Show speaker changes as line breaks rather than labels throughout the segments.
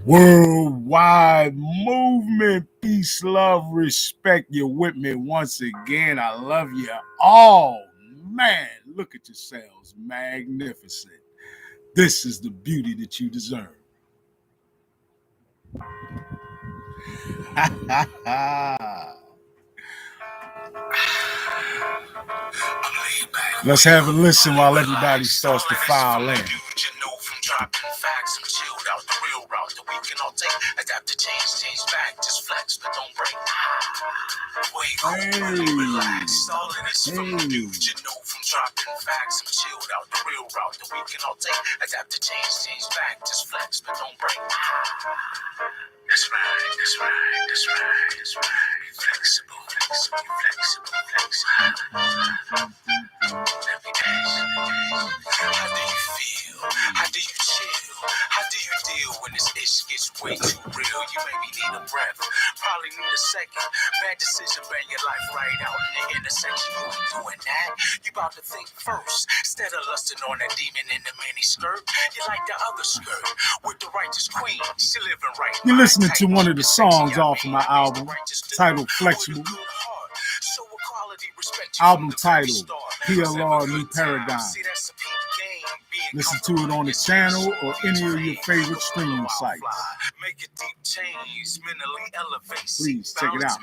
Worldwide movement, peace, love, respect. You're with me once again. I love you all. Man, look at yourselves. Magnificent. This is the beauty that you deserve. Let's have a listen while everybody starts to file in. Dropping facts and chilled out the real route that we can all take. Adapt to change back, just flex, but don't break. Wait, relax. All of this from the dude you know from dropping facts and chilled out the real route that we can all take. Adapt to change back, just flex, but don't break. That's right. Flexible. Let me ask. How do you feel? How do you chill? How do you deal when this ish gets way too real? You maybe need a breath, probably need a second. Bad decision, bang your life right out in the intersection. You ain't doing that. You about to think first, instead of lusting on that demon in the mini skirt. You like the other skirt with the righteous queen. She living right. You're listening to one of the songs off of my album titled Flexible. Album title, PLR New Paradigm. Listen to it on the channel or any of your favorite streaming sites. Make a deep change, mentally elevate. Please check it out.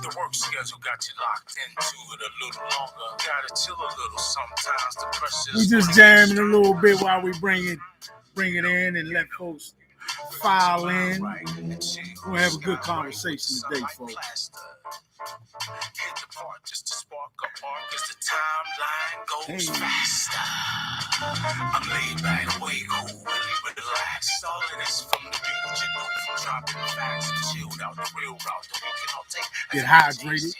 The work schedule got you locked into it a little longer. Gotta chill a little sometimes. The pressure. We just jamming a little bit while we bring it in and let folks file in. We'll have a good conversation today, folks. Hit the part just to spark a arc as the timeline goes faster. I'm laid back, way cool, really relaxed. All of this from the dude you know from dropping facts and chilled out the real route that we can all take. Get hydrated.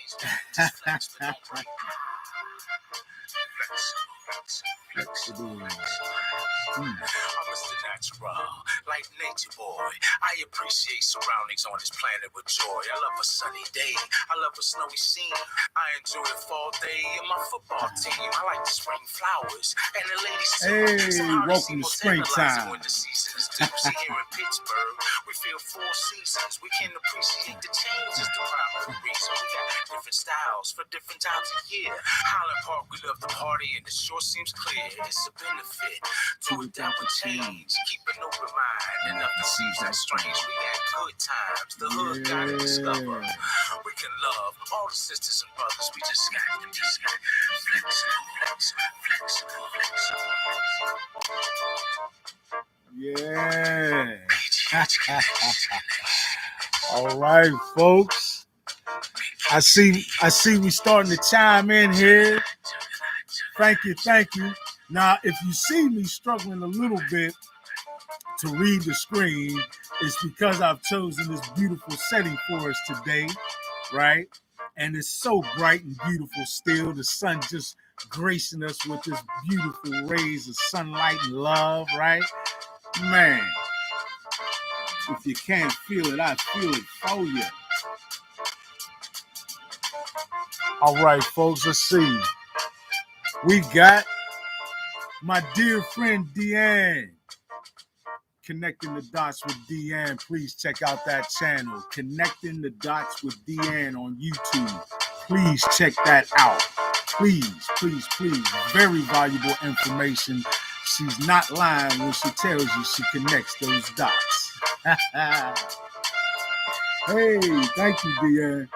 Flexible. I'm Mr. Natural, like nature boy. I appreciate surroundings on this planet with joy. I love a sunny day. I love a snowy scene. I enjoy the fall day and my football team. I like the spring flowers and the ladies. Hey, welcome to springtime. When the season is due, see here in Pittsburgh, we feel 4 seasons. We can appreciate the changes. The primary reason we got different styles for different times of year. Highland Park, we love the party, and the shore seems clear. It's a benefit to adapt with change. Keep an open mind, and nothing seems that strange. We got good times, the hood gotta discover. We can love all the sisters and brothers. We just got flexible. Yeah. All right, folks. I see we starting to chime in here. Thank you. Now, if you see me struggling a little bit to read the screen, it's because I've chosen this beautiful setting for us today, right? And it's so bright and beautiful still. The sun just gracing us with this beautiful rays of sunlight and love, right? Man, if you can't feel it, I feel it for you. All right, folks, let's see. We got my dear friend Deanne. Connecting the Dots with Deanne. Please check out that channel. Connecting the Dots with Deanne on YouTube. Please check that out. Please. Very valuable information. She's not lying when she tells you she connects those dots. Hey, thank you, Deanne.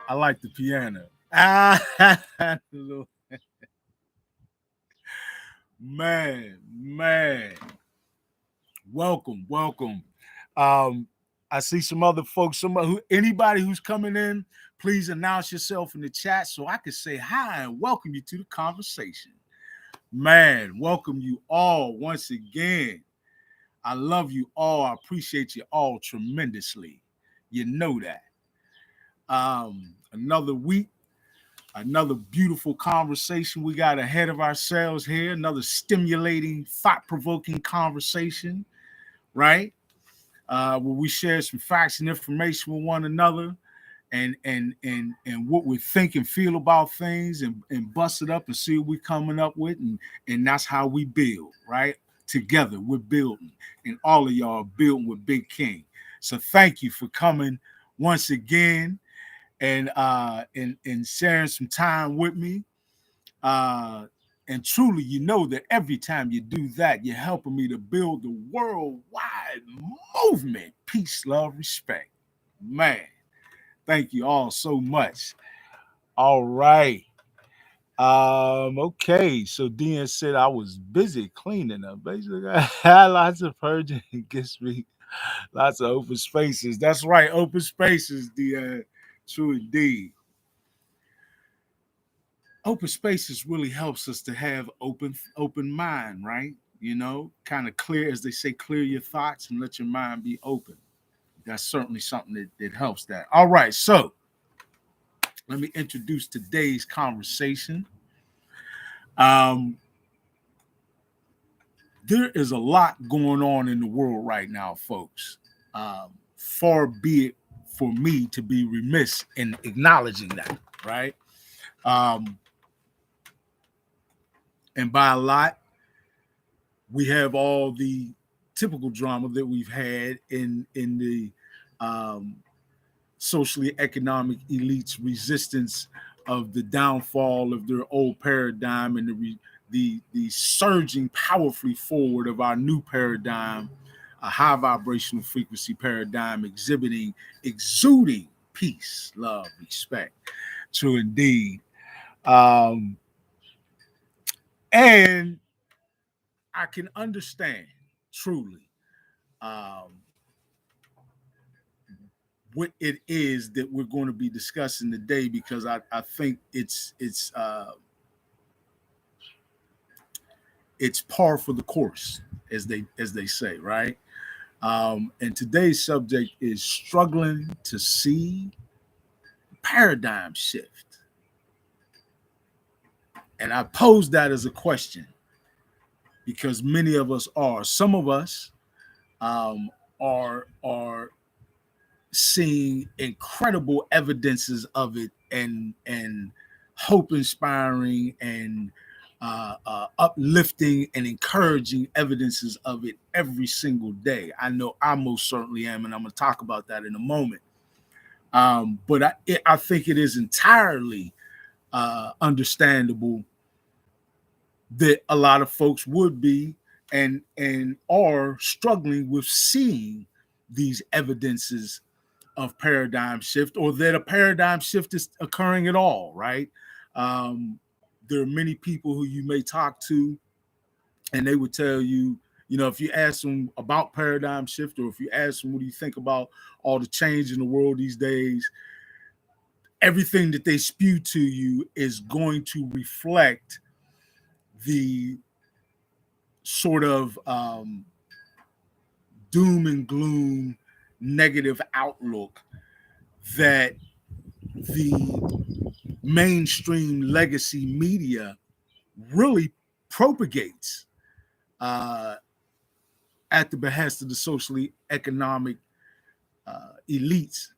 I like the piano. Man. Welcome. I see some other folks. Anybody who's coming in, please announce yourself in the chat so I can say hi and welcome you to the conversation. Man, welcome you all once again. I love you all. I appreciate you all tremendously. You know that. Another week, another beautiful conversation we got ahead of ourselves here. Another stimulating, thought-provoking conversation, right? Where we share some facts and information with one another and what we think and feel about things, and bust it up and see what we're coming up with, and that's how we build, right? Together we're building, and all of y'all are building with Big King. So thank you for coming once again, and sharing some time with me. And truly, you know that every time you do that, you're helping me to build the worldwide movement. Peace, love, respect. Man, thank you all so much. All right. Okay. So DN said I was busy cleaning up. Basically, I had lots of purging and gets me lots of open spaces. That's right, open spaces, DN. True indeed. Open spaces really helps us to have open mind, right? Kind of clear, as they say, clear your thoughts and let your mind be open. That's certainly something that helps that. All right, so let me introduce today's conversation. Um, there is a lot going on in the world right now, folks. Far be it for me to be remiss in acknowledging that, right? Um, and by a lot, we have all the typical drama that we've had in the um, socially economic elites' resistance of the downfall of their old paradigm, and the surging powerfully forward of our new paradigm, a high vibrational frequency paradigm exuding peace, love, respect. True indeed. Um, and I can understand truly um, what it is that we're going to be discussing today, because I think it's par for the course, as they say, right? And today's subject is struggling to see paradigm shift, and I pose that as a question because many of us are. Some of us are seeing incredible evidences of it, and hope inspiring and uplifting and encouraging evidences of it every single day. I know I most certainly am, and I'm going to talk about that in a moment. But I think it is entirely understandable that a lot of folks would be and are struggling with seeing these evidences of paradigm shift, or that a paradigm shift is occurring at all, right? Um, there are many people who you may talk to, and they would tell you, if you ask them about paradigm shift, or if you ask them, what do you think about all the change in the world these days? Everything that they spew to you is going to reflect the sort of doom and gloom, negative outlook that the mainstream legacy media really propagates at the behest of the socially economic elites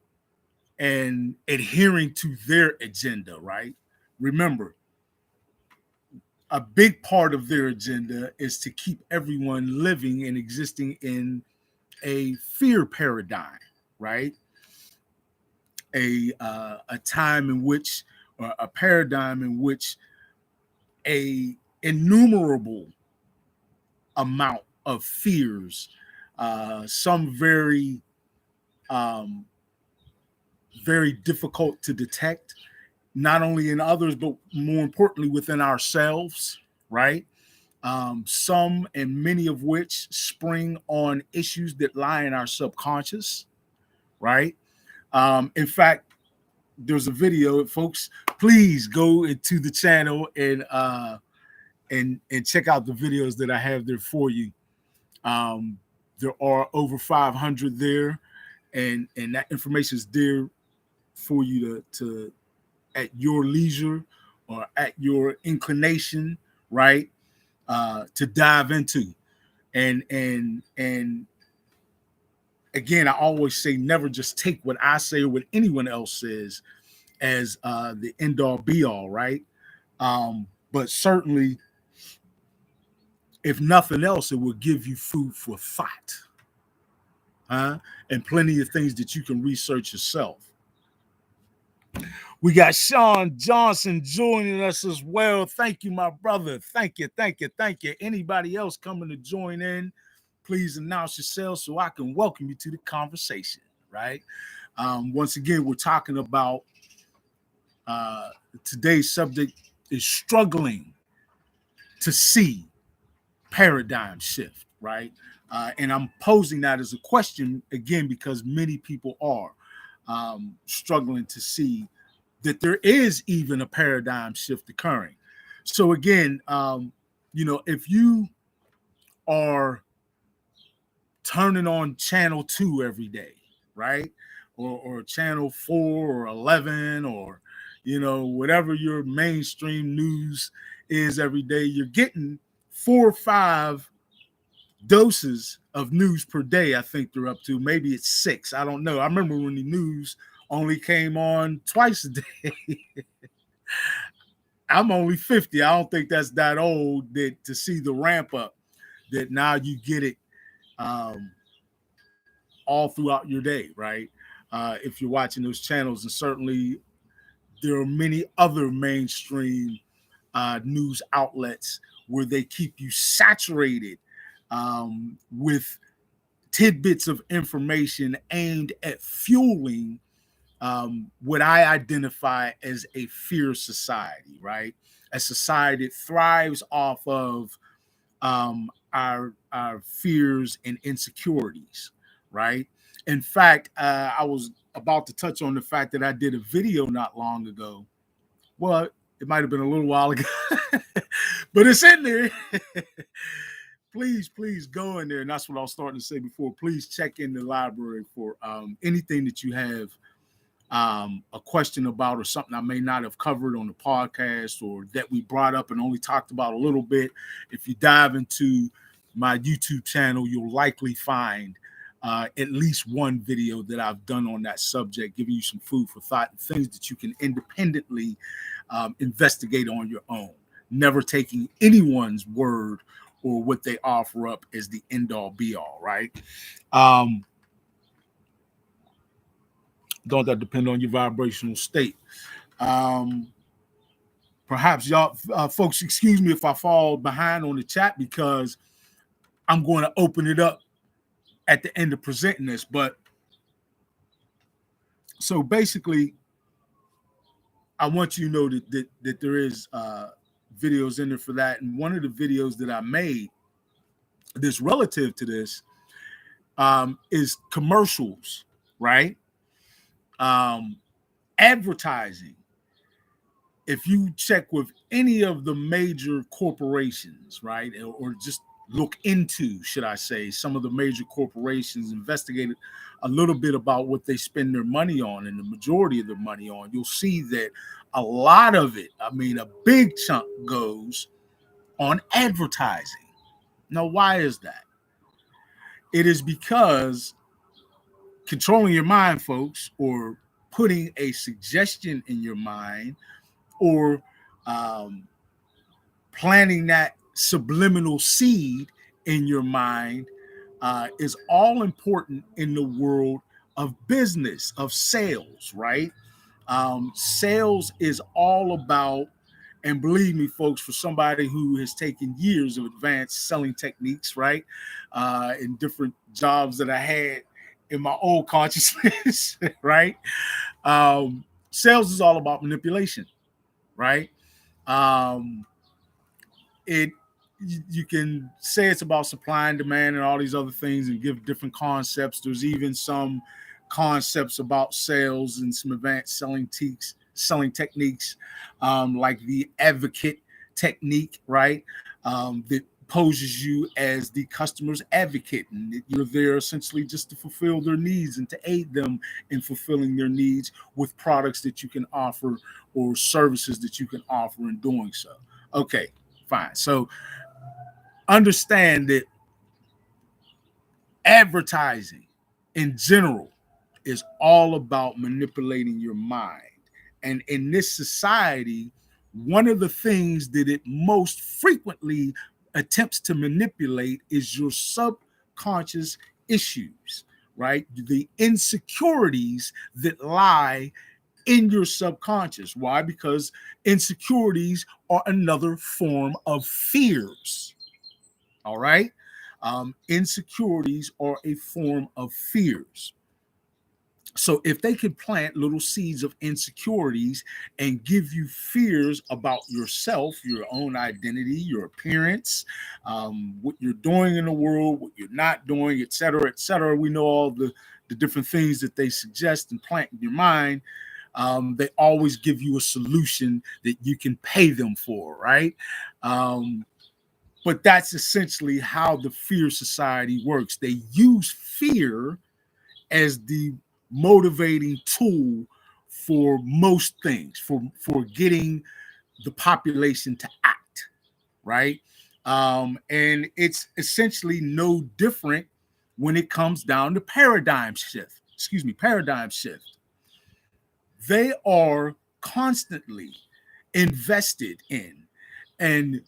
and adhering to their agenda, right? Remember, a big part of their agenda is to keep everyone living and existing in a fear paradigm, right? A time in which, or a paradigm in which, a innumerable amount of fears, some um, very difficult to detect, not only in others, but more importantly within ourselves, right? Some and many of which spring on issues that lie in our subconscious, right? In fact, there's a video, folks. Please go into the channel and check out the videos that I have there for you. There are over 500 there, and that information is there for you to at your leisure or at your inclination, right? To dive into, and again, I always say never just take what I say or what anyone else says as the end all be all, right? But certainly, if nothing else, it will give you food for thought, huh? And plenty of things that you can research yourself. We got Sean Johnson joining us as well. Thank you, my brother. Thank you, thank you, thank you. Anybody else coming to join in, please announce yourself so I can welcome you to the conversation, right? Once again, we're talking about today's subject is struggling to see paradigm shift, right? And I'm posing that as a question again because many people are struggling to see that there is even a paradigm shift occurring. So again, if you are turning on channel 2 every day, right? Or channel 4 or 11 or whatever your mainstream news is every day, you're getting 4 or 5 doses of news per day. I think they're up to, maybe it's 6. I don't know. I remember when the news only came on twice a day. I'm only 50. I don't think that's that old to see the ramp up that now you get it all throughout your day, right? If you're watching those channels, and certainly there are many other mainstream news outlets where they keep you saturated with tidbits of information aimed at fueling what I identify as a fear society, right? A society that thrives off of our fears and insecurities, right? In fact, I was about to touch on the fact that I did a video not long ago. Well, it might have been a little while ago, but it's in there. Please go in there. And that's what I was starting to say before. Please check in the library for anything that you have a question about or something I may not have covered on the podcast or that we brought up and only talked about a little bit. If you dive into my YouTube channel, you'll likely find at least one video that I've done on that subject, giving you some food for thought and things that you can independently investigate on your own, never taking anyone's word or what they offer up as the end all be all, right? Don't that depend on your vibrational state? Perhaps y'all folks, excuse me if I fall behind on the chat because I'm going to open it up at the end of presenting this. But so basically, I want you to know that there is videos in there for that. And one of the videos that I made that's relative to this is commercials, right? Advertising. If you check with any of the major corporations, right, or just look into, should I say, some of the major corporations, investigated a little bit about what they spend their money on and the majority of their money on, you'll see that a lot of it, I mean, a big chunk goes on advertising. Now, why is that? It is because controlling your mind, folks, or putting a suggestion in your mind or planting that subliminal seed in your mind is all important in the world of business, of sales, right? Sales is all about, and believe me, folks, for somebody who has taken years of advanced selling techniques, right, in different jobs that I had in my old consciousness, right? Sales is all about manipulation, right? It you can say it's about supply and demand and all these other things and give different concepts. There's even some concepts about sales and some advanced selling techniques, like the advocate technique, right? That poses you as the customer's advocate, and you're there essentially just to fulfill their needs and to aid them in fulfilling their needs with products that you can offer or services that you can offer in doing so. Okay, fine. So understand that advertising in general is all about manipulating your mind. And in this society, one of the things that it most frequently attempts to manipulate is your subconscious issues, right? The insecurities that lie in your subconscious. Why? Because insecurities are another form of fears. All right. Insecurities are a form of fears. So if they could plant little seeds of insecurities and give you fears about yourself, your own identity, your appearance, what you're doing in the world, what you're not doing, et cetera, we know all the different things that they suggest and plant in your mind. They always give you a solution that you can pay them for, right? But that's essentially how the fear society works. They use fear as the motivating tool for most things, for getting the population to act, right? And it's essentially no different when it comes down to paradigm shift. Paradigm shift. They are constantly invested in and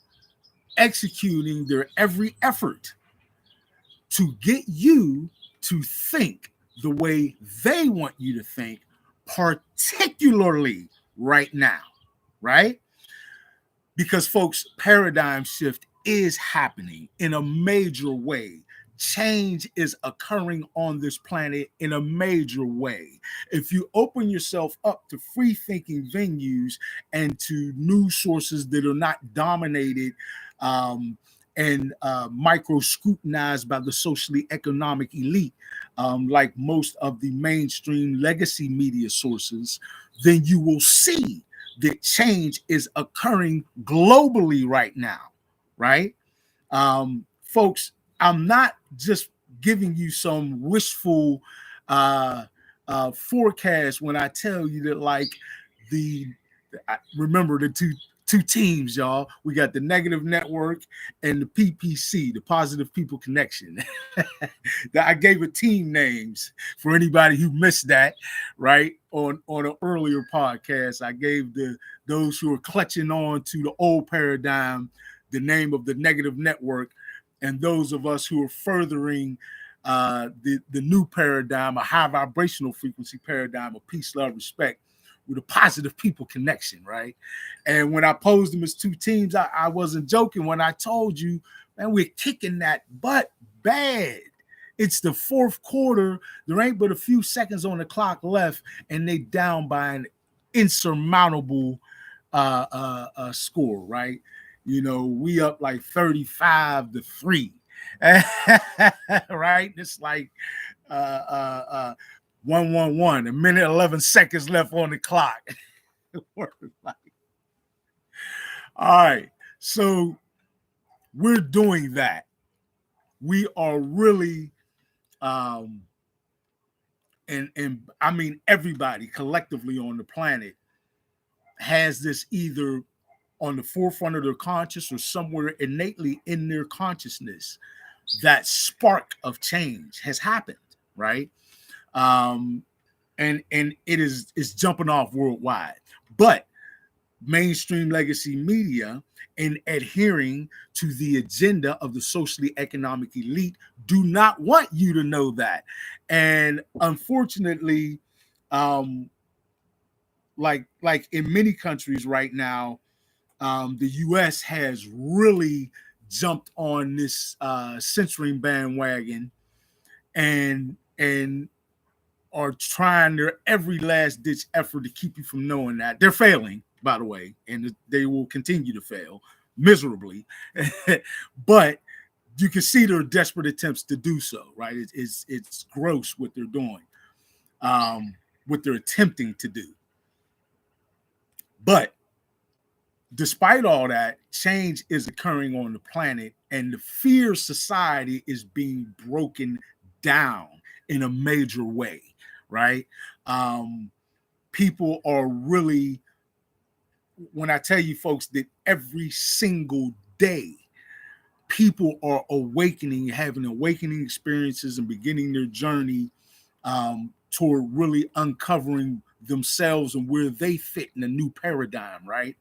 executing their every effort to get you to think the way they want you to think, particularly right now, right? Because, folks, paradigm shift is happening in a major way. Change is occurring on this planet in a major way. If you open yourself up to free thinking venues and to news sources that are not dominated and micro scrutinized by the socially economic elite, like most of the mainstream legacy media sources, then you will see that change is occurring globally right now, right? Folks, I'm not just giving you some wishful forecast when I tell you that, like, remember the two teams, y'all. We got the Negative Network and the PPC, the Positive People Connection. I gave it team names for anybody who missed that, right? On an earlier podcast, I gave those who are clutching on to the old paradigm the name of the Negative Network, and those of us who are furthering the new paradigm, a high vibrational frequency paradigm of peace, love, respect, with a Positive People Connection, right? And when I posed them as two teams, I wasn't joking when I told you, man, we're kicking that butt bad. It's the fourth quarter. There ain't but a few seconds on the clock left, and they down by an insurmountable score, right? You know, we up like 35-3. Right? It's like 1-1-1, a minute 11 seconds left on the clock. All right, so we're doing that. We are really and I mean everybody collectively on the planet has this either on the forefront of their conscious or somewhere innately in their consciousness. That spark of change has happened, right? And it is jumping off worldwide. But mainstream legacy media, in adhering to the agenda of the socially economic elite, do not want you to know that. And unfortunately, like in many countries right now, the U.S. has really jumped on this censoring bandwagon and are trying their every last ditch effort to keep you from knowing that. They're failing, by the way, and they will continue to fail miserably. But you can see their desperate attempts to do so, right? It's gross what they're doing, what they're attempting to do. But despite all that, change is occurring on the planet, and the fear society is being broken down in a major way, right? People are really, when I tell you folks that every single day, people are awakening, having awakening experiences and beginning their journey toward really uncovering themselves and where they fit in a new paradigm, right?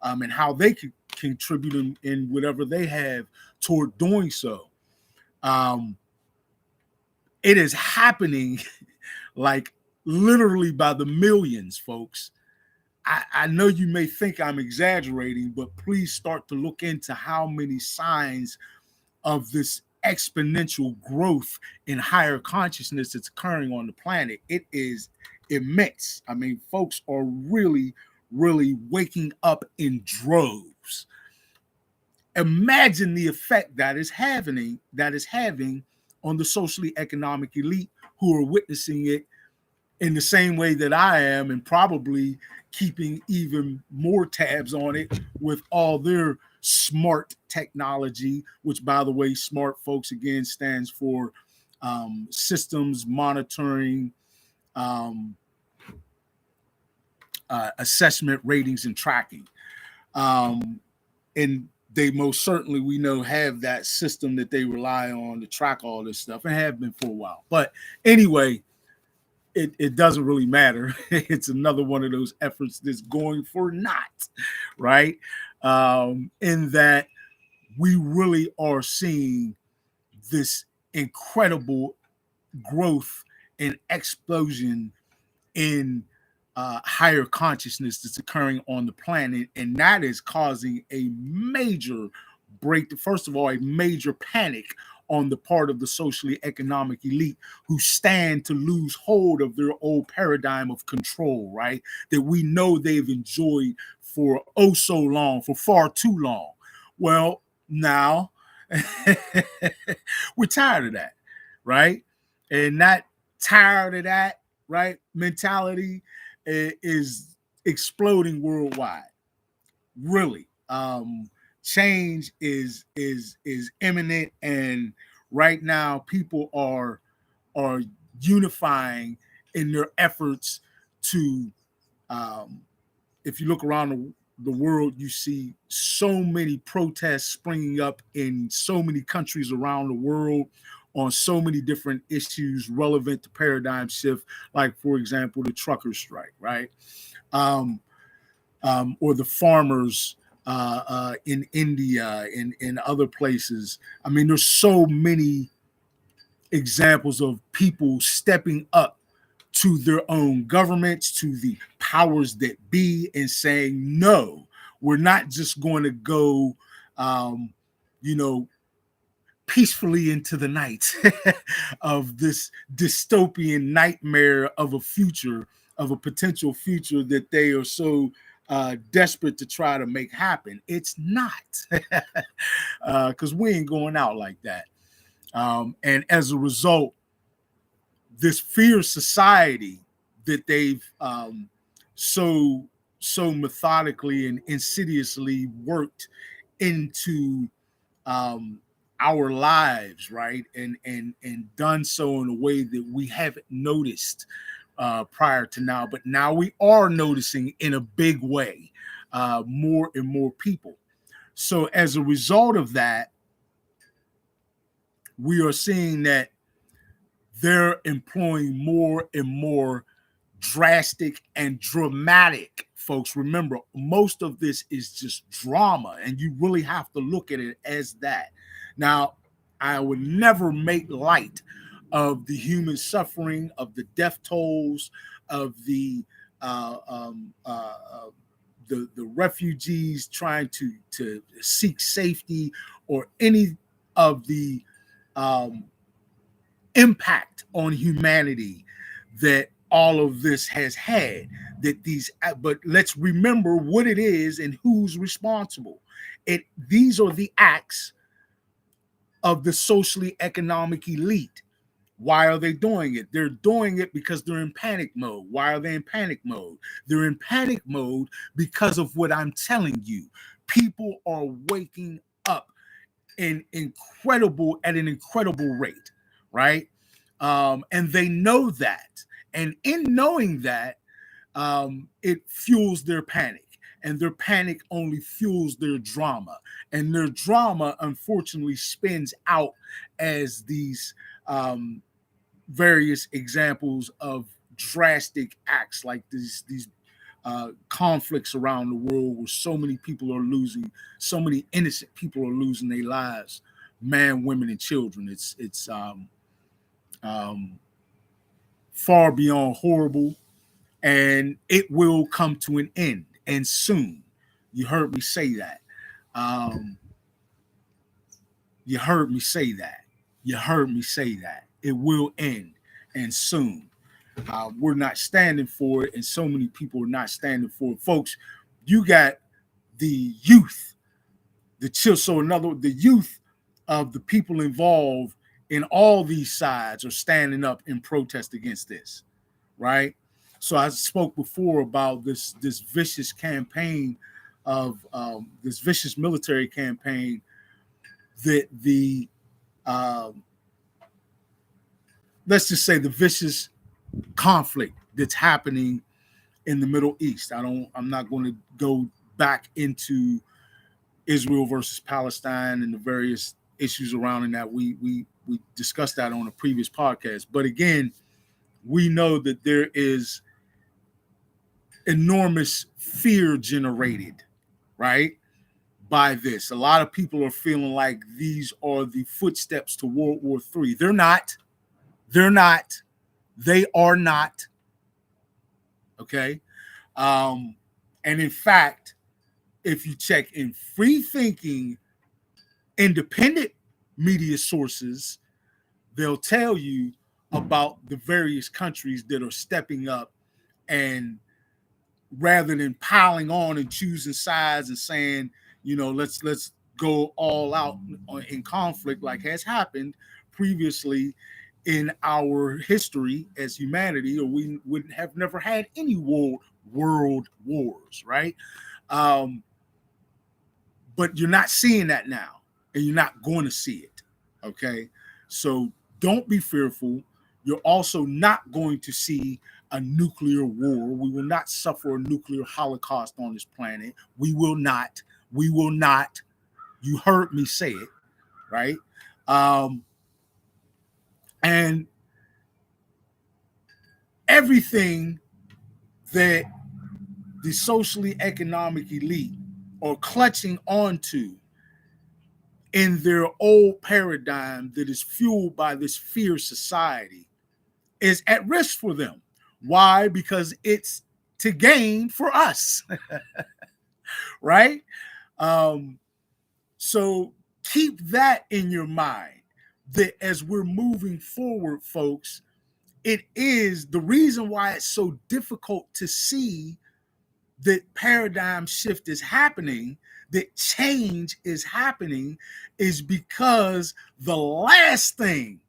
And how they could contribute in whatever they have toward doing so. It is happening like literally by the millions, folks. I know you may think I'm exaggerating, but please start to look into how many signs of this exponential growth in higher consciousness that's occurring on the planet. It is immense. I mean, folks are really, really waking up in droves. Imagine the effect that is having on the socially economic elite who are witnessing it in the same way that I am, and probably keeping even more tabs on it with all their smart technology, which, by the way, smart, folks, again, stands for systems monitoring, assessment, ratings, and tracking. And they most certainly, we know, have that system that they rely on to track all this stuff, and have been for a while. But anyway, it doesn't really matter. It's another one of those efforts that's going for naught, right? In that we really are seeing this incredible growth and explosion in higher consciousness that's occurring on the planet, and that is causing a major break. First of all, a major panic on the part of the socially economic elite, who stand to lose hold of their old paradigm of control, right? That we know they've enjoyed for oh so long, for far too long. Well, now we're tired of that, right? And not tired of that, right? Mentality is exploding worldwide. Really. Change is imminent, and right now people are unifying in their efforts to if you look around the world, you see so many protests springing up in so many countries around the world on so many different issues relevant to paradigm shift, like, for example, the trucker strike, right? Or the farmers in India and in other places. I mean, there's so many examples of people stepping up to their own governments, to the powers that be, and saying, no, we're not just going to go, you know, peacefully into the night of this dystopian nightmare of a future, of a potential future that they are so desperate to try to make happen. It's not, because we ain't going out like that. And as a result, this fear society that they've so methodically and insidiously worked into our lives, right, and done so in a way that we haven't noticed prior to now, but now we are noticing in a big way, more and more people. So as a result of that, we are seeing that they're employing more and more drastic and dramatic, folks. Remember, most of this is just drama, and you really have to look at it as that. Now, I would never make light of the human suffering, of the death tolls, of the refugees trying to seek safety, or any of the impact on humanity that all of this has had. But let's remember what it is and who's responsible. These are the acts of the socially economic elite. Why are they doing it? They're doing it because they're in panic mode. Why are they in panic mode? They're in panic mode because of what I'm telling you. People are waking up at an incredible rate, right? And they know that. And in knowing that, it fuels their panic. And their panic only fuels their drama. And their drama, unfortunately, spins out as these various examples of drastic acts like these conflicts around the world where so many people are losing, so many innocent people are losing their lives, man, women, and children. It's far beyond horrible, and it will come to an end, and soon. You heard me say that. Um, you heard me say that. You heard me say that. It will end, and soon. We're not standing for it, and so many people are not standing for it. Folks, you got the youth, the youth of the people involved in all these sides are standing up in protest against this, right? So I spoke before about this vicious campaign of this vicious military campaign that the let's just say the vicious conflict that's happening in the Middle East. I'm not going to go back into Israel versus Palestine and the various issues around in that. We discussed that on a previous podcast. But again, we know that there is enormous fear generated, right, by this. A lot of people are feeling like these are the footsteps to World War III. They're not. They're not. They are not. Okay. And in fact, if you check in free thinking, independent media sources, they'll tell you about the various countries that are stepping up, and rather than piling on and choosing sides and saying, let's go all out in conflict like has happened previously in our history as humanity, or we would have never had any world wars, right? But you're not seeing that now, and you're not going to see it. Okay, so don't be fearful. You're also not going to see a nuclear war. We will not suffer a nuclear holocaust on this planet. We will not. We will not. You heard me say it, right? And everything that the socially economic elite are clutching onto in their old paradigm that is fueled by this fear society is at risk for them. Why? Because it's to gain for us, right? So keep that in your mind, that as we're moving forward, folks, it is the reason why it's so difficult to see that paradigm shift is happening, that change is happening, is because the last thing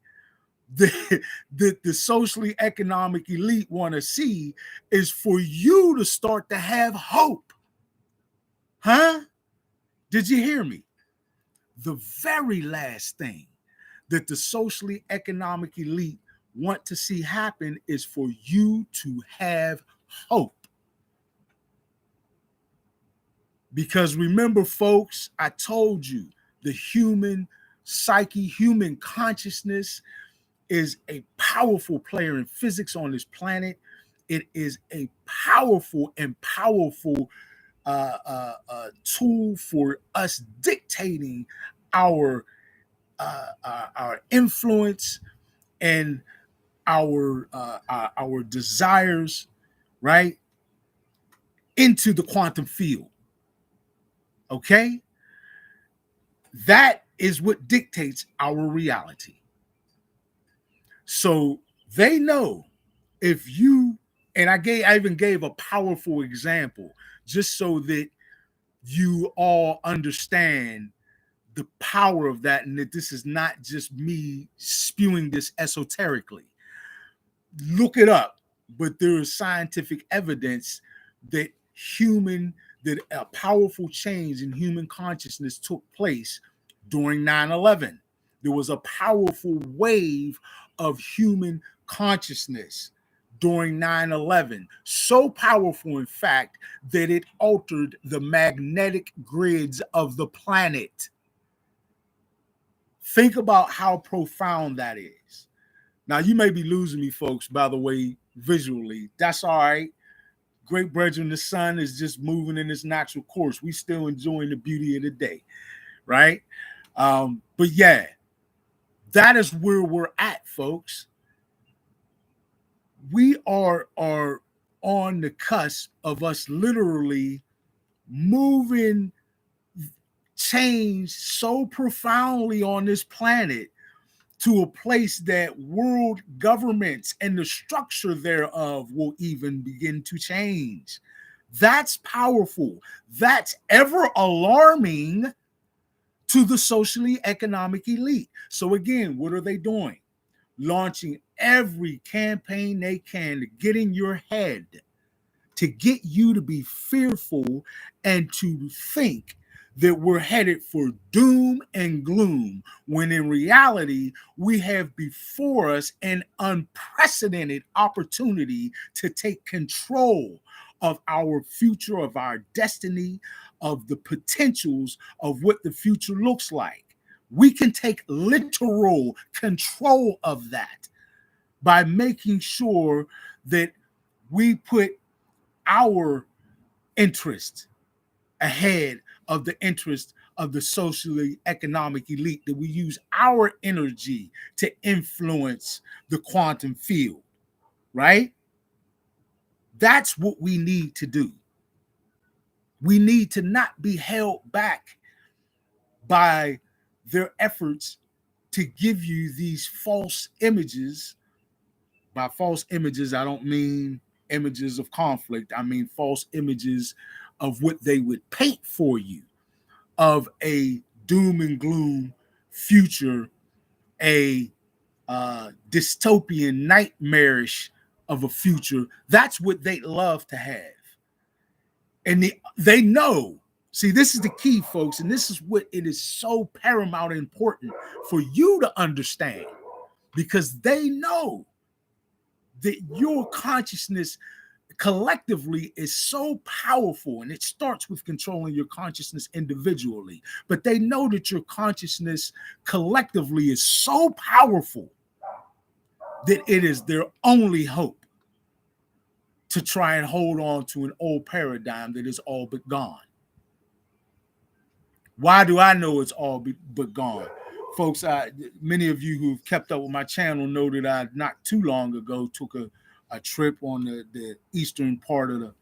that the socially economic elite want to see is for you to start to have hope. Huh? Did you hear me? The very last thing that the socially economic elite want to see happen is for you to have hope. Because remember, folks, I told you the human psyche, human consciousness is a powerful player in physics on this planet. It is a powerful tool for us dictating our influence and our desires, right, into the quantum field. Okay? That is what dictates our reality. So they know if you, and I even gave a powerful example just so that you all understand the power of that, and that this is not just me spewing this esoterically. Look it up, but there is scientific evidence that a powerful change in human consciousness took place during 9/11. There was a powerful wave of human consciousness during 9/11. So powerful, in fact, that it altered the magnetic grids of the planet. Think about how profound that is. Now, you may be losing me, folks, by the way, visually. That's all right. Great brethren, the sun is just moving in its natural course. We still enjoying the beauty of the day, right? But yeah, that is where we're at, folks. We are on the cusp of us literally moving change so profoundly on this planet to a place that world governments and the structure thereof will even begin to change. That's powerful. That's ever alarming to the socially economic elite. So again, what are they doing? Launching every campaign they can to get in your head, to get you to be fearful and to think that we're headed for doom and gloom, when in reality, we have before us an unprecedented opportunity to take control of our future, of our destiny, of the potentials of what the future looks like. We can take literal control of that by making sure that we put our interest ahead of the interest of the socially economic elite, that we use our energy to influence the quantum field, right? That's what we need to do. We need to not be held back by their efforts to give you these false images. By false images, I don't mean images of conflict. I mean false images of what they would paint for you, of a doom and gloom future, a dystopian, nightmarish of a future. That's what they love to have. And they know. See, this is the key, folks, and this is what it is so paramount and important for you to understand, because they know that your consciousness collectively is so powerful, and it starts with controlling your consciousness individually, but they know that your consciousness collectively is so powerful that it is their only hope to try and hold on to an old paradigm that is all but gone. Why do I know it's all but gone? Folks, many of you who've kept up with my channel know that I not too long ago took a trip on the eastern part of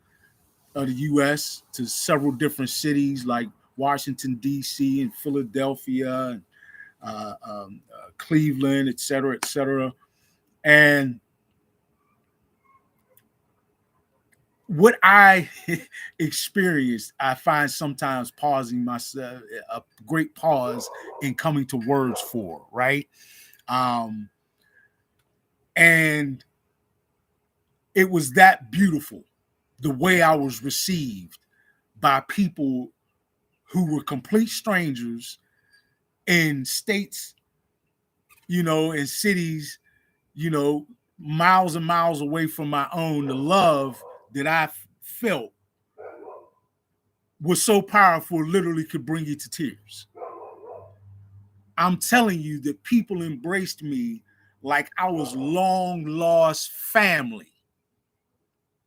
the U.S. to several different cities like Washington, D.C. and Philadelphia and Cleveland, et cetera, et cetera. And what I experienced, I find sometimes pausing myself, a great pause in coming to words for, right? And it was that beautiful, the way I was received by people who were complete strangers in states, in cities, miles and miles away from my own. The love that I felt was so powerful, literally could bring you to tears. I'm telling you that people embraced me like I was long lost family.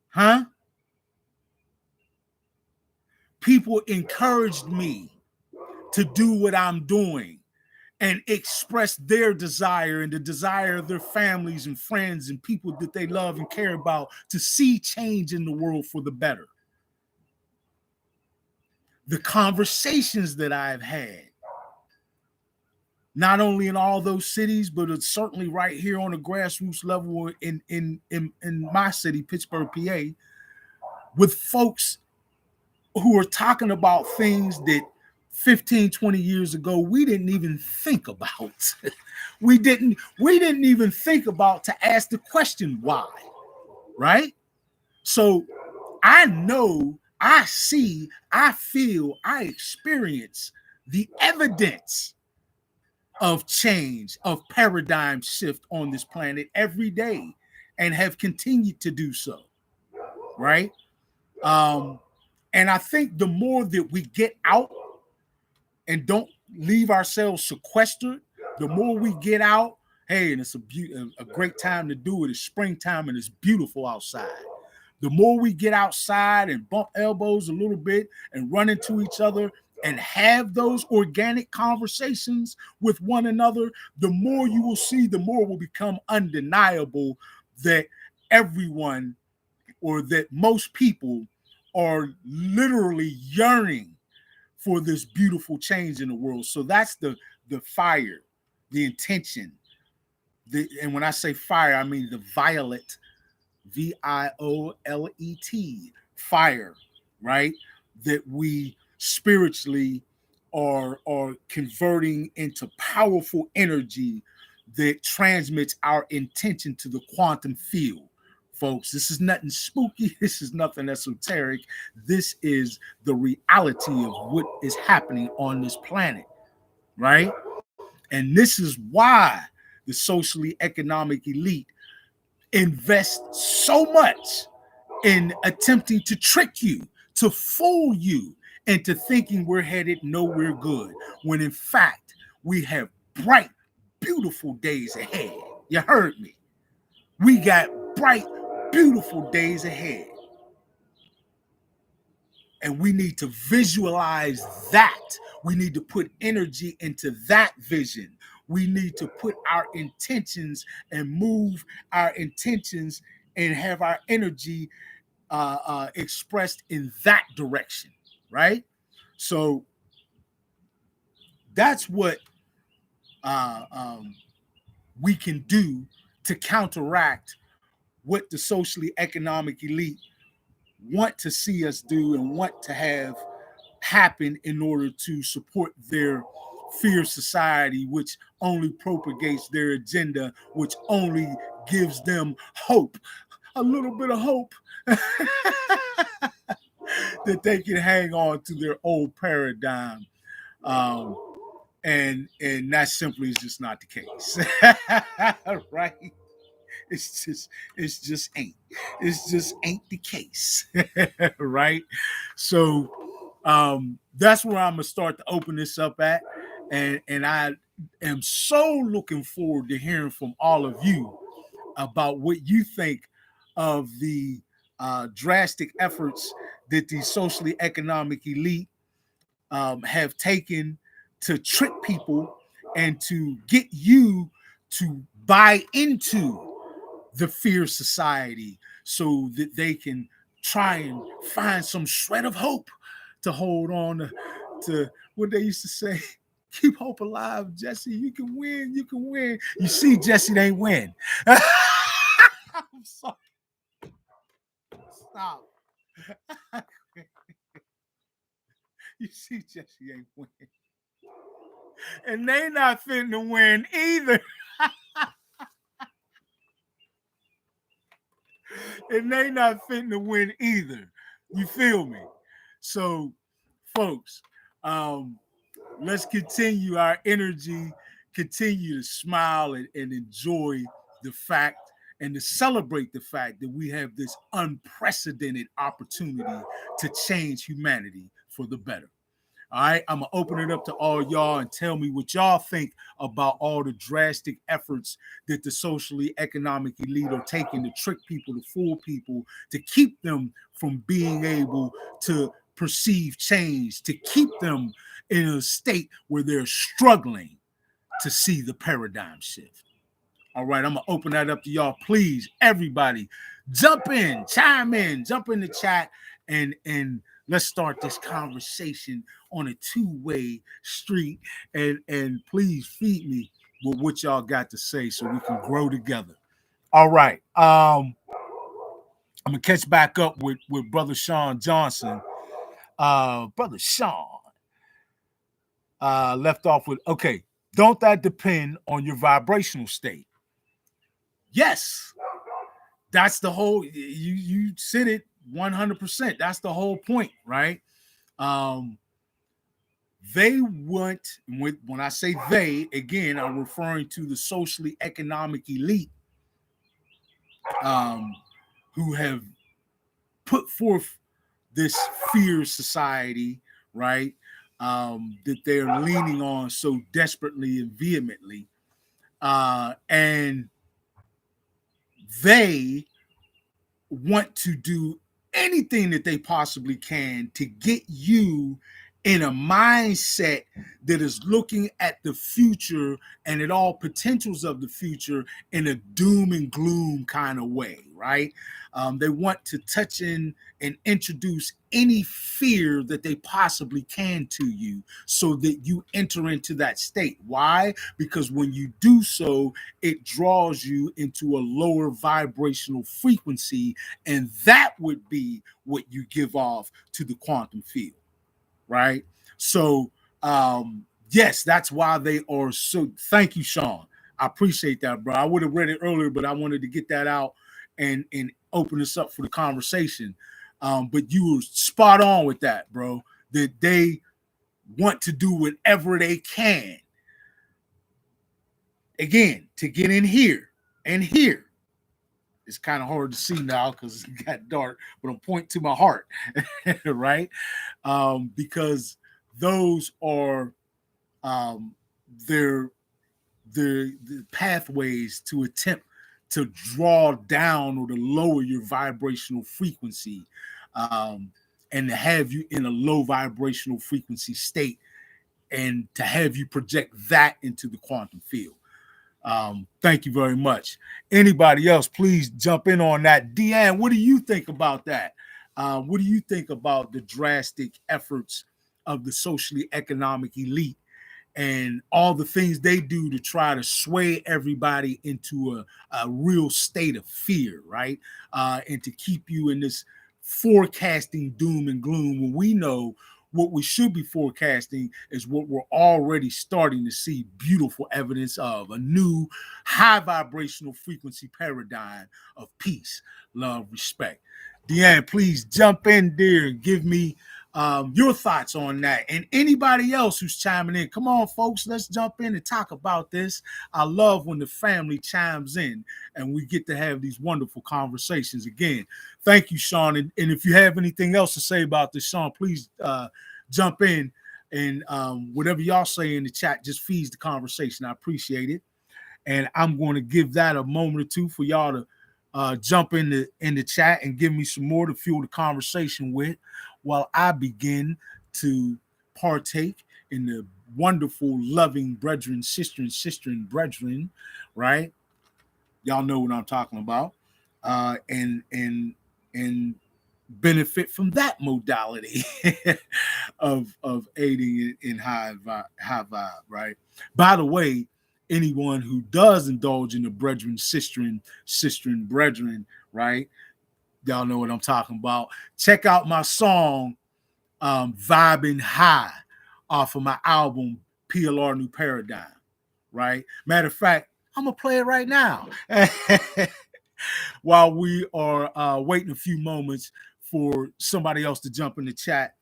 Huh? People encouraged me to do what I'm doing and express their desire and the desire of their families and friends and people that they love and care about to see change in the world for the better. The conversations that I've had, not only in all those cities, but it's certainly right here on a grassroots level in my city, Pittsburgh, PA, with folks who are talking about things that 15, 20 years ago we didn't even think about. we didn't even think about to ask the question why, right? So I know, I see, I feel, I experience the evidence of change, of paradigm shift on this planet every day, and have continued to do so, right? And I think the more that we get out and don't leave ourselves sequestered, the more we get out Hey, and it's a great time to do it. It's springtime and it's beautiful outside. The more we get outside and bump elbows a little bit and run into each other and have those organic conversations with one another, the more you will see, the more will become undeniable that everyone, or that most people, are literally yearning for this beautiful change in the world. So that's the fire, the intention. And when I say fire, I mean the violet, VIOLET, fire, right? That we spiritually are converting into powerful energy that transmits our intention to the quantum field. Folks, this is nothing spooky. This is nothing esoteric. This is the reality of what is happening on this planet, right? And this is why the socially economic elite invest so much in attempting to trick you, to fool you into thinking we're headed nowhere good, when in fact we have bright, beautiful days ahead. You heard me. We got bright, beautiful days ahead. And we need to visualize that. We need to put energy into that vision. We need to put our intentions and move our intentions and have our energy expressed in that direction, right? So that's what uh, um, we can do to counteract what the socially economic elite want to see us do and want to have happen in order to support their fear society, which only propagates their agenda, which only gives them hope, a little bit of hope that they can hang on to their old paradigm. Um, and that simply is just not the case. Right? It's just ain't the case. Right? So that's where I'm gonna start to open this up at. And I am so looking forward to hearing from all of you about what you think of the drastic efforts that the socially economic elite have taken to trick people and to get you to buy into the fear society so that they can try and find some shred of hope to hold on to what they used to say. Keep hope alive, Jesse. You can win. You can win. You see, Jesse, they win. I'm sorry. Stop. You see, Jesse ain't win. And they not fitting to win either. And they not fitting to win either. You feel me? So, folks, let's continue our energy, continue to smile and enjoy the fact and to celebrate the fact that we have this unprecedented opportunity to change humanity for the better. All right, I'm gonna open it up to all y'all and tell me what y'all think about all the drastic efforts that the socially economic elite are taking to trick people, to fool people, to keep them from being able to perceive change, to keep them in a state where they're struggling to see the paradigm shift. All right, I'm gonna open that up to y'all. Please, everybody, jump in, jump in the chat, and let's start this conversation on a two-way street. And please feed me with what y'all got to say so we can grow together. All right. I'm gonna catch back up with Brother Sean Johnson. Brother Sean left off with, okay, don't that depend on your vibrational state? Yes, that's the whole, you said it 100%. That's the whole point, right? They want, when I say they, again, I'm referring to the socially economic elite, who have put forth this fear society, right? That they're leaning on so desperately and vehemently. And they want to do anything that they possibly can to get you in a mindset that is looking at the future and at all potentials of the future in a doom and gloom kind of way, right? They want to touch in and introduce any fear that they possibly can to you so that you enter into that state. Why? Because when you do so, it draws you into a lower vibrational frequency, and that would be what you give off to the quantum field. Right? So, yes, that's why they are so. Thank you, Sean. I appreciate that, bro. I would have read it earlier, but I wanted to get that out and open this up for the conversation. But you were spot on with that, bro. That they want to do whatever they can, again, to get in here and here. It's kind of hard to see now because it got dark, but I'm pointing to my heart, right? Because those are their the pathways to attempt to draw down or to lower your vibrational frequency, and to have you in a low vibrational frequency state, and to have you project that into the quantum field. Thank you very much. Anybody else, please jump in on that. Deanne, what do you think about that? What do you think about the drastic efforts of the socially economic elite and all the things they do to try to sway everybody into a real state of fear, right? And to keep you in this forecasting doom and gloom when we know what we should be forecasting is what we're already starting to see beautiful evidence of: a new high vibrational frequency paradigm of peace, love, respect. Deanne, please jump in there and give me your thoughts on that. And anybody else who's chiming in, come on, folks, let's jump in and talk about this. I love when the family chimes in and we get to have these wonderful conversations again. Thank you, Sean. And if you have anything else to say about this, Sean, please jump in, and whatever y'all say in the chat just feeds the conversation. I appreciate it. And I'm going to give that a moment or two for y'all to jump in the chat and give me some more to fuel the conversation with, while I begin to partake in the wonderful, loving brethren, sister and brethren, right? Y'all know what I'm talking about, and benefit from that modality of aiding in high vibe, right? By the way, anyone who does indulge in the brethren, sister and brethren, right? Y'all know what I'm talking about. Check out my song, Vibing High, off of my album, PLR New Paradigm, right? Matter of fact, I'm going to play it right now while we are waiting a few moments for somebody else to jump in the chat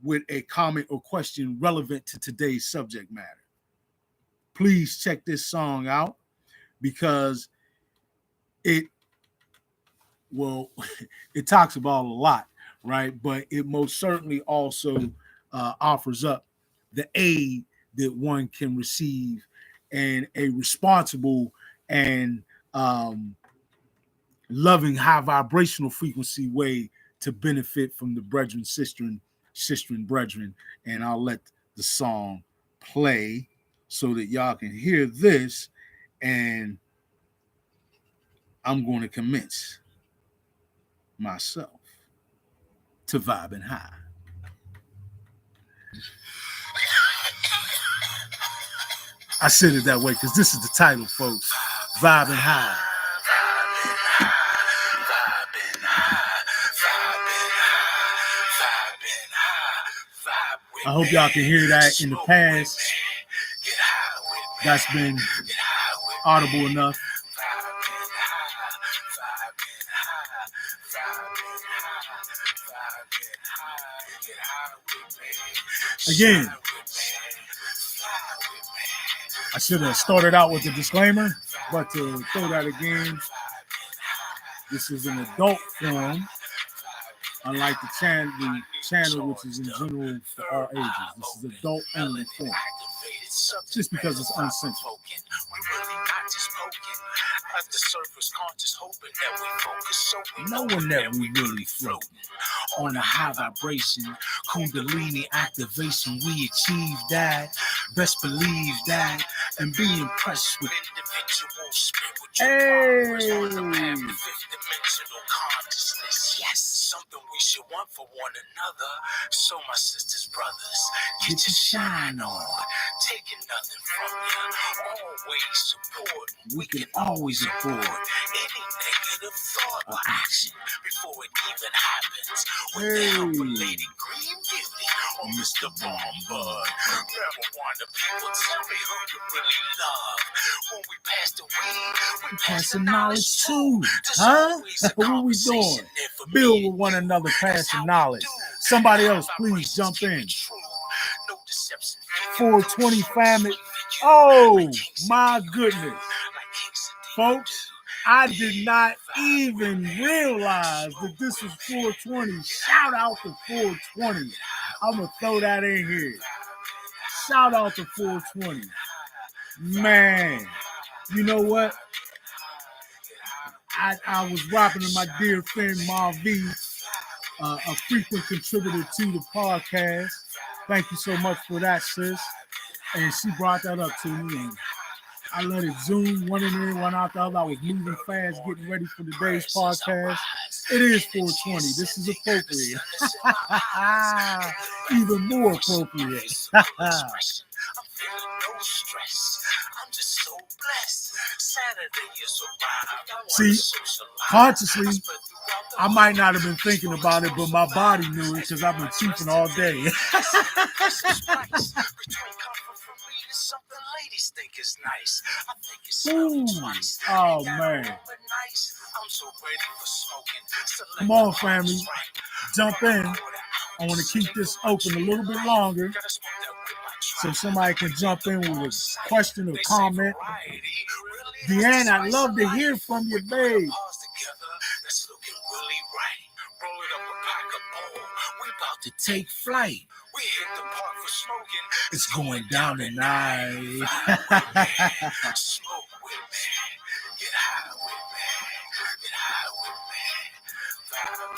with a comment or question relevant to today's subject matter. Please check this song out because it talks about a lot, right? But it most certainly also offers up the aid that one can receive and a responsible and loving high vibrational frequency way to benefit from the brethren, sister and brethren. And I'll let the song play so that y'all can hear this, and I'm going to commence myself to vibing high. I said it that way because this is the title, folks. Vibing high. I hope y'all can hear that in the past. That's been audible enough. Again, I should have started out with a disclaimer, but to throw that again, this is an adult film, unlike the channel, which is in general for all ages. This is adult only film. just because it's uncensored. Knowing that we really floating on a high vibration, Kundalini activation, we achieve that. Best believe that, and be impressed with individual spiritual progress on the path to fifth dimensional consciousness. Yes, something we should want for one another. So my sisters, brothers, get your shine on. Taking nothing from you, always support. We can always afford any negative thought or action before it even happens. With the help of Lady Green Beauty or Mr. Bomb Bud. Marijuana people, tell me who you really love. When we pass the weed, we pass the knowledge too. Huh? What we doing? Build with one another, passing knowledge. Somebody else, please jump in. 420 family. Oh my goodness. Folks, I did not even realize that this was 420. Shout out to 420. I'm going to throw that in here. Shout out to 420. Man, you know what? I was rocking to my dear friend Marv, a frequent contributor to the podcast. Thank you so much for that, sis. And she brought that up to me, and I let it zoom one in there, one out the other. I was moving fast, getting ready for today's podcast. It is 420. This is appropriate. Even more appropriate. See, consciously, I might not have been thinking about it, but my body knew it because I've been chiefing all day. Ooh. Oh, man. Come on, family. Jump in. I want to keep this open a little bit longer so somebody can jump in with a question or comment. Deanne, I'd love to hear from you, babe. To take flight. We hit the park for smoking. It's going down tonight. Smoke with me. Get high with me. Get high with me. Vibing.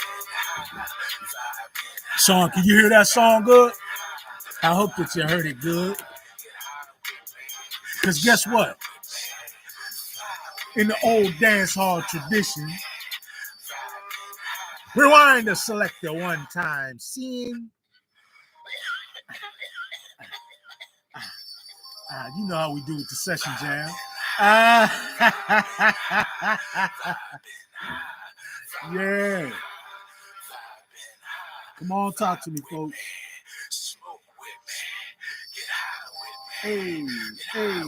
Sean, can you hear that song good? I hope that you heard it good. Because guess what? In the old dance hall tradition, rewind the selector one time. Seeing. You know how we do with the session jam. Yeah. Come on, talk to me, folks. Hey, hey,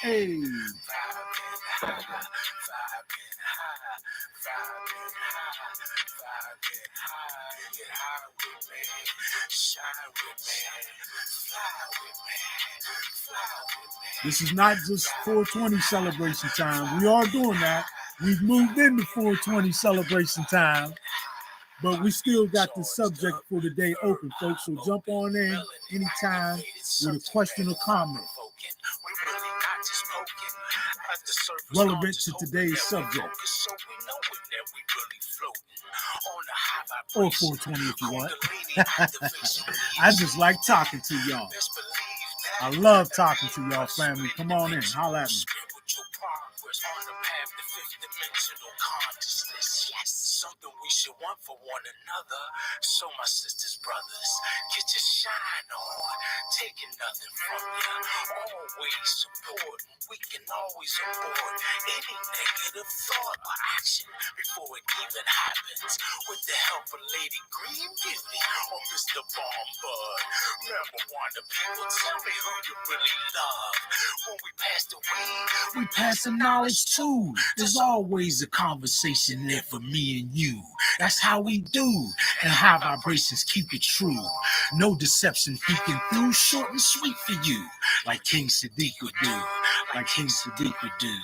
hey. This is not just 420 celebration time. We are doing that. We've moved into 420 celebration time, but we still got the subject for the day open, folks. So jump on in anytime with a question or comment relevant to today's subject. Or 420 if you want. I just like talking to y'all. I love talking to y'all, family. Come on in. Holla at me. Something we should want for one another. So my sisters, brothers, get your shine on. Taking nothing from you, always support. We can always afford any negative thought or action before it even happens. With the help of Lady Green Beauty or Mr. Bomb Bud. Marijuana people, tell me who you really love. When we pass the weed, we pass the knowledge too. There's always a conversation there for me and you. That's how we do, and high vibrations keep it true. No deception peeking through, short and sweet for you, like King Sadiq would do, like King Sadiq would do.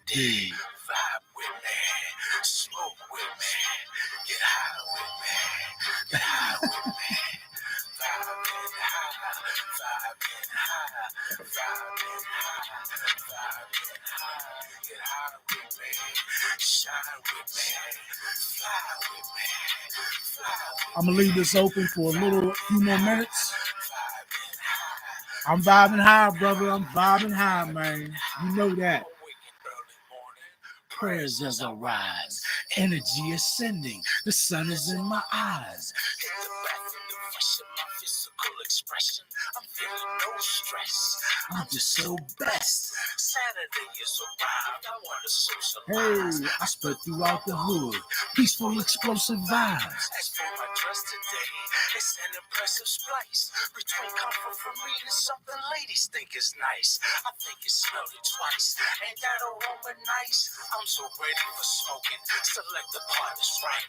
Dig. Vibe with me, smoke with me, get high with me, get high with me. Vibing high, Vibing high, vibing high, vibing high. Get high with me, shine with me, fly with me, fly with me. I'm gonna leave this open for a few more minutes. I'm vibing high, brother. I'm vibing high, man. You know that. Prayers as I rise, energy ascending. The sun is in my eyes. Hit the bathroom to freshen my physical expression. I'm feeling no stress. I'm just so blessed. Saturday is arrived. I want to socialize. Hey, I spread throughout the hood. Peaceful, explosive vibes. As for my dress today, it's an impressive splice between comfort from me and something ladies think is nice. I think it smelled it twice. Ain't that aroma nice? I'm so ready for smoking. Select the part that's right.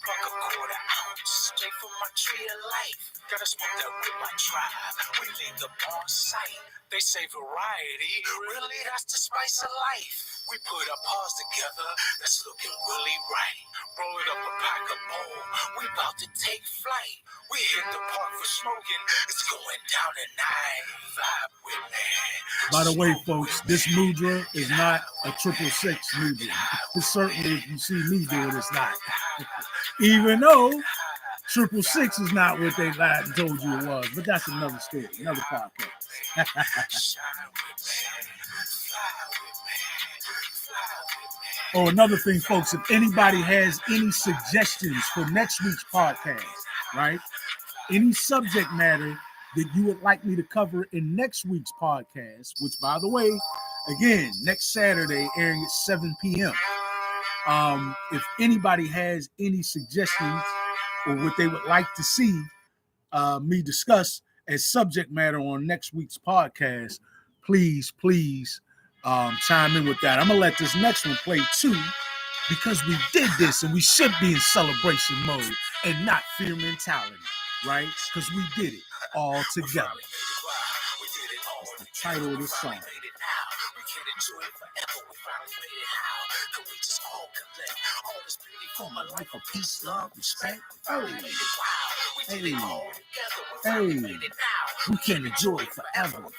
Pluck a quarter ounce straight from my tree of life. Gotta smoke that with my tribe. We leave the bar sight. They say variety, really that's the spice of life. We put our paws together, that's looking really right. Roll it up a pack of bowl, we about to take flight. We hit the park for smoking, it's going down tonight. Vibe with me. By the way, folks, this mudra is not a 666 mudra. Certainly, if you see me do it, it's not. Even though 666 is not what they lied and told you it was, but that's another story, another podcast. Oh, another thing, folks, if anybody has any suggestions for next week's podcast, right? Any subject matter that you would like me to cover in next week's podcast, which, by the way, again, next Saturday, airing at 7 p.m. If anybody has any suggestions or what they would like to see me discuss as subject matter on next week's podcast, please chime in with that. I'm gonna let this next one play too, because we did this and we should be in celebration mode and not fear mentality, right? Because we did it all together. That's the title of this song. For my life of peace, love, respect. Hey, we can enjoy it forever.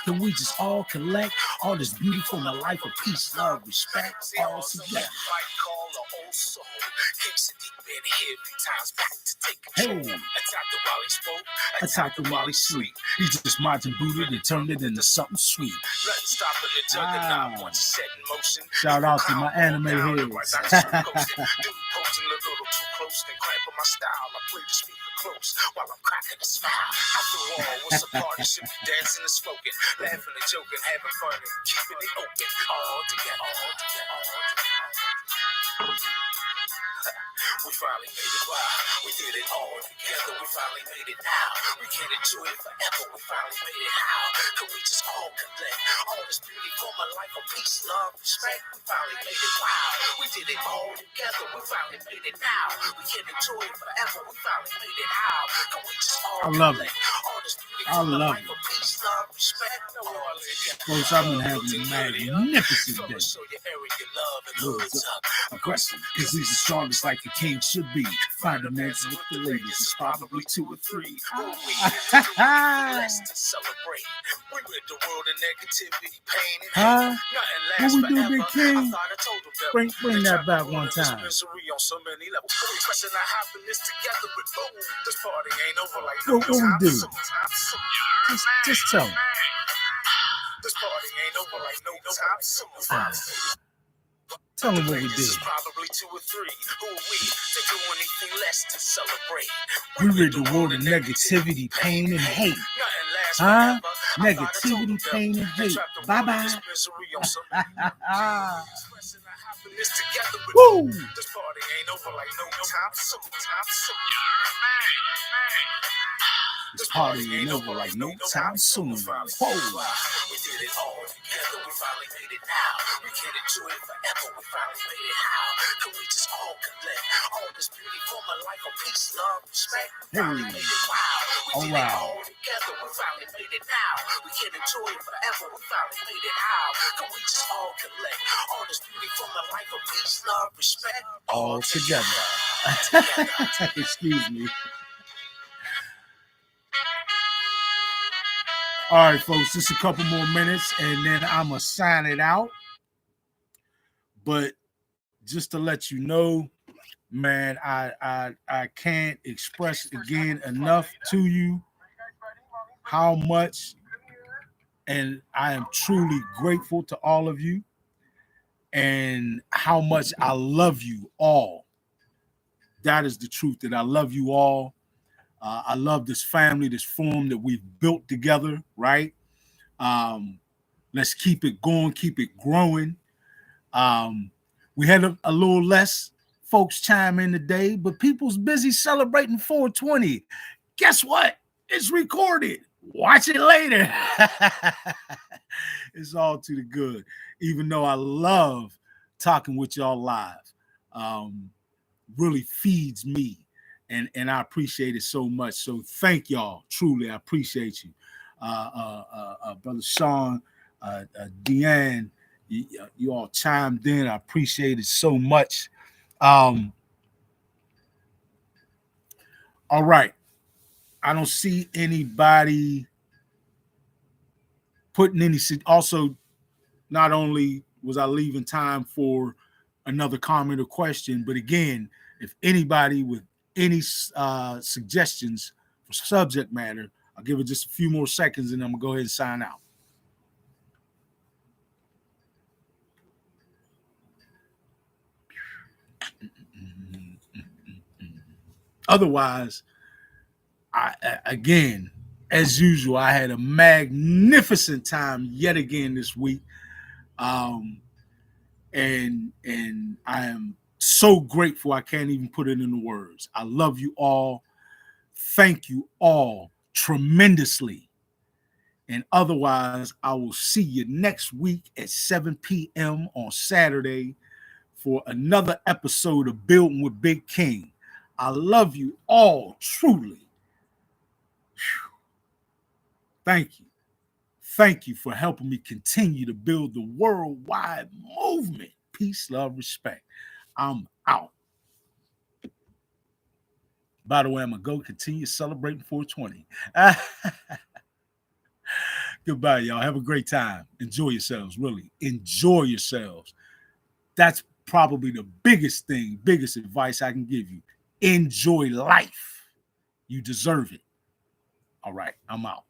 Can we just all collect all this beauty from a life of peace, love, respect, all together? Hey, attacked him while he sleep. He just margin booted and turned it into something sweet. Shout out to my anime heads. Close while I'm cracking a smile. After all, what's a party? Should be dancing and smoking, laughing and joking, having fun and keeping it open. All together. We finally made it. Wow, we did it all together. We finally made it now. We can enjoy it forever. We finally made it. How can we just all collect all this beauty from a life of peace, love, respect? We finally made it. Wow, we did it all together. We finally made it now. We can enjoy it forever. We finally made it. How can we just all collect all this beauty from a life of peace, love, respect? Folks, I've been having a magnificent day. Words up, aggressive, because he's the strongest like the king should be. Find a man with the ladies, it's probably 2 or 3. Let's celebrate. We rid the world of negativity, pain, and what we do, Big King? Bring that back one time. What we do? Just tell me. This party ain't over like no time. Tell them what we did. Probably 2 or 3. Who are we to do anything less to celebrate? We rid the world of negativity, pain, and hate. Negativity, pain, and hate. Bye-bye. Woo! This party ain't over like no time soon. This party ain't over like no time soon. Whoa. We did it all together. We finally made it now. We can enjoy it forever. We finally made it. How can we just all collect all this beauty from a life of peace, love, respect? We finally made it. Wow. We did it all together. We finally made it now. We can enjoy it forever. We finally made it. How can we just all collect all this beauty from a life of peace, love, respect? All together. Excuse me. All right, folks, just a couple more minutes and then I'm going to sign it out. But just to let you know, man, I can't express again enough to you how much, and I am truly grateful to all of you, and how much I love you all. That is the truth, that I love you all. I love this family, this form that we've built together, right? Let's keep it going, keep it growing. We had a little less folks chime in today, but people's busy celebrating 420. Guess what? It's recorded. Watch it later. It's all to the good, even though I love talking with y'all live. Really feeds me, and I appreciate it so much. So thank y'all. Truly, I appreciate you. Brother Sean, Deanne, you all chimed in. I appreciate it so much. All right. I don't see anybody putting any. Also, not only was I leaving time for another comment or question, but again, if anybody with any suggestions for subject matter, I'll give it just a few more seconds and I'm going to go ahead and sign out. Otherwise, again, as usual, I had a magnificent time yet again this week. And I am so grateful I can't even put it into words. I love you all. Thank you all tremendously. And otherwise, I will see you next week at 7 p.m. on Saturday for another episode of Building with Big King. I love you all truly. Thank you. Thank you for helping me continue to build the worldwide movement. Peace, love, respect. I'm out. By the way, I'm going to go continue celebrating 420. Goodbye, y'all. Have a great time. Enjoy yourselves, really. Enjoy yourselves. That's probably the biggest thing, biggest advice I can give you. Enjoy life. You deserve it. All right, I'm out.